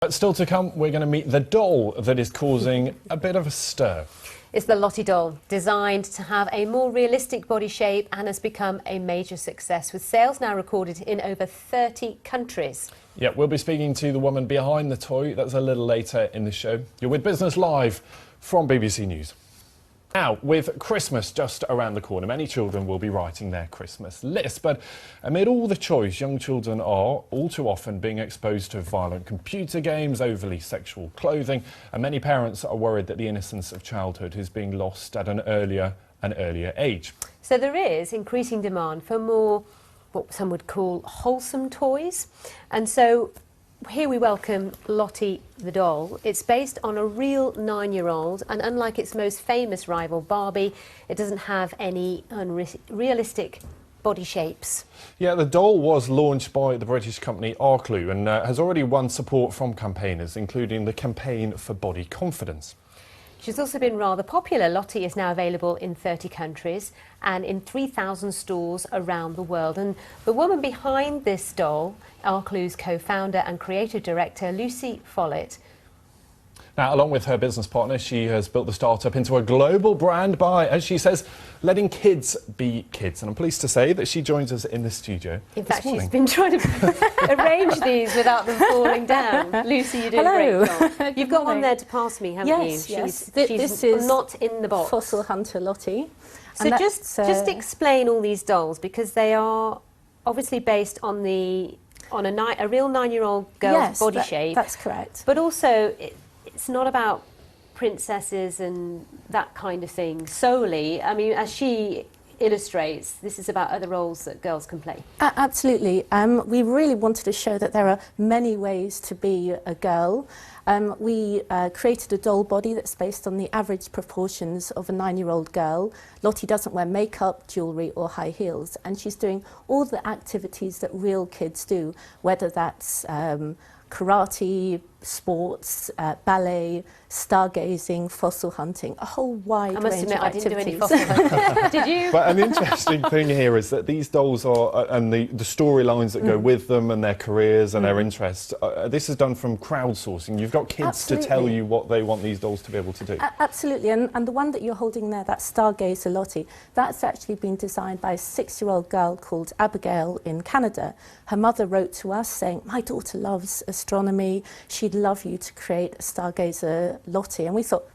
But still to come, we're going to meet the doll that is causing a bit of a stir. It's the Lottie doll, designed to have a more realistic body shape and has become a major success, with sales now recorded in over 30 countries. Yeah, we'll be speaking to the woman behind the toy. That's a little later in the show. You're with Business Live from BBC News. Now, with Christmas just around the corner, many children will be writing their Christmas list. But amid all the choice, young children are all too often being exposed to violent computer games, overly sexual clothing, and many parents are worried that the innocence of childhood is being lost at an earlier age. So there is increasing demand for more, what some would call, wholesome toys. And so here we welcome Lottie the doll. It's based on a real 9-year-old, and unlike its most famous rival Barbie, it doesn't have any unrealistic body shapes. Yeah, the doll was launched by the British company Arclu and has already won support from campaigners, including the Campaign for Body Confidence. She's also been rather popular. Lottie is now available in 30 countries and in 3,000 stores around the world. And the woman behind this doll, Arclu's co-founder and creative director, Lucie Follett. Now, along with her business partner, she has built the startup into a global brand by, as she says, letting kids be kids. And I'm pleased to say that she joins us in the studio. In fact, she's been trying to arrange these without them falling down. Lucie, you're doing a great job. You've got one there to pass me, haven't you? Yes, She's is not in the box. Fossil Hunter Lottie. So just explain all these dolls, because they are obviously based on a real 9-year-old girl's body shape. That's correct. But also, it's not about princesses and that kind of thing solely. I mean, as she illustrates, this is about other roles that girls can play. Absolutely. We really wanted to show that there are many ways to be a girl. We created a doll body that's based on the average proportions of a 9-year-old girl. Lottie doesn't wear makeup, jewellery or high heels, and she's doing all the activities that real kids do, whether that's karate, sports, ballet, stargazing, fossil hunting, a whole wide range of activities. I must admit, I didn't do any fossil hunting. Did you? But an interesting thing here is that these dolls are, and the storylines that go with them and their careers and their interests, this is done from crowdsourcing. You've got kids to tell you what they want these dolls to be able to do. Absolutely, and the one that you're holding there, that Stargazer Lottie, that's actually been designed by a 6-year-old girl called Abigail in Canada. Her mother wrote to us saying, "My daughter loves astronomy, she'd love you to create a Stargazer Lottie." And we thought,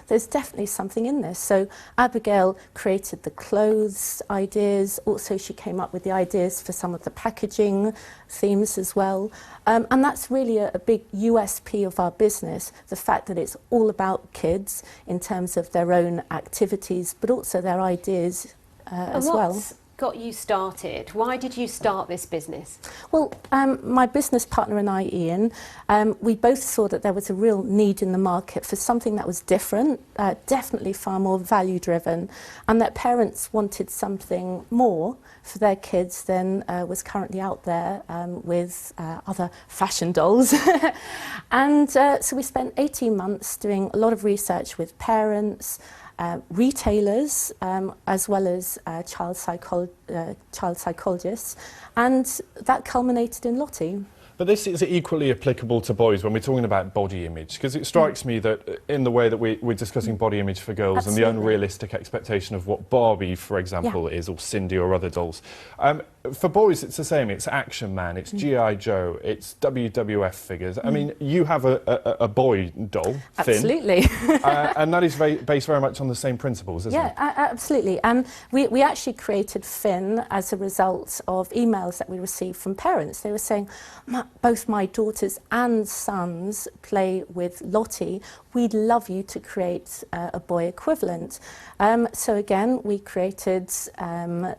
there's definitely something in this. So Abigail created the clothes ideas. Also, she came up with the ideas for some of the packaging themes as well. And that's really a big USP of our business, the fact that it's all about kids in terms of their own activities, but also their ideas as well. Got you started? Why did you start this business? Well, my business partner and I, Ian, we both saw that there was a real need in the market for something that was different, definitely far more value driven, and that parents wanted something more for their kids than was currently out there with other fashion dolls. And so we spent 18 months doing a lot of research with parents, retailers, as well as child psychologists, and that culminated in Lottie. But this is equally applicable to boys when we're talking about body image, because it strikes me that in the way that we're discussing body image for girls and the unrealistic expectation of what Barbie, for example, is, or Cindy or other dolls. For boys, it's the same. It's Action Man, it's G.I. Joe, it's WWF figures. I mean, you have a boy doll, Finn. Absolutely. And that is based very much on the same principles, isn't it? Yeah, absolutely. And we actually created Finn as a result of emails that we received from parents. They were saying, both my daughters and sons play with Lottie. We'd love you to create a boy equivalent. So again, we created a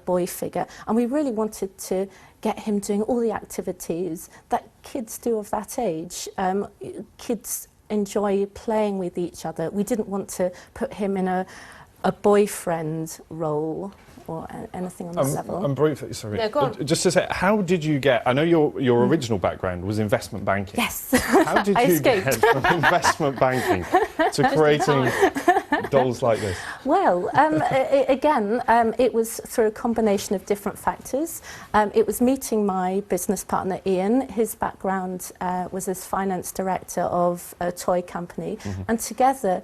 boy figure, and we really wanted to get him doing all the activities that kids do of that age. Kids enjoy playing with each other. We didn't want to put him in a boyfriend role or anything on this level. I'm briefly, sorry. No, go on. Just to say, how did you get, I know your original background was investment banking. Yes. How did you get from investment banking to creating dolls like this? Well, again, it was through a combination of different factors. It was meeting my business partner, Ian. His background was as finance director of a toy company. And together,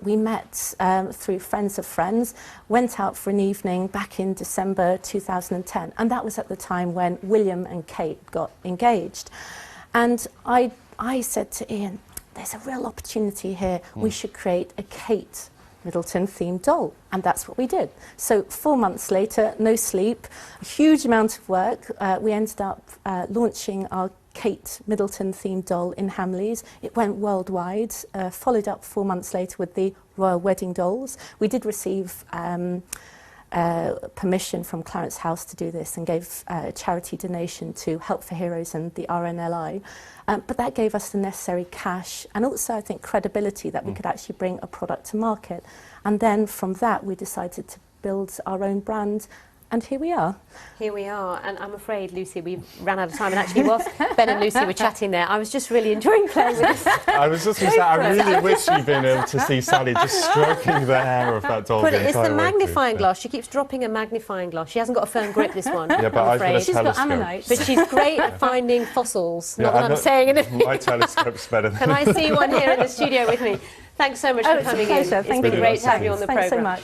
we met through friends of friends, went out for an evening back in December 2010. And that was at the time when William and Kate got engaged. And I said to Ian, there's a real opportunity here. We should create a Kate Middleton themed doll. And that's what we did. So 4 months later, no sleep, a huge amount of work. We ended up launching our Kate Middleton themed doll in Hamleys. It went worldwide, followed up 4 months later with the Royal Wedding Dolls. We did receive permission from Clarence House to do this and gave a charity donation to Help for Heroes and the RNLI. But that gave us the necessary cash and also, I think, credibility that we could actually bring a product to market. And then from that, we decided to build our own brand. And here we are. Here we are, and I'm afraid, Lucy, we ran out of time. And actually, whilst Ben and Lucy were chatting there, I was just really enjoying playing with this. I was just going to say, I really wish you'd been able to see Sally just stroking the hair of that doll. But it's the entire way magnifying through. glass. She keeps dropping a magnifying glass. She hasn't got a firm grip, this one. Yeah, but I'm I've got a afraid. She's got telescope. ammonite. But she's great at finding fossils. Not that I'm saying anything. My telescope's better than Can I see one here in the studio with me? Thanks so much for It's a coming pleasure. in. Thank It's been you. great to have you on the Thanks so programme. much.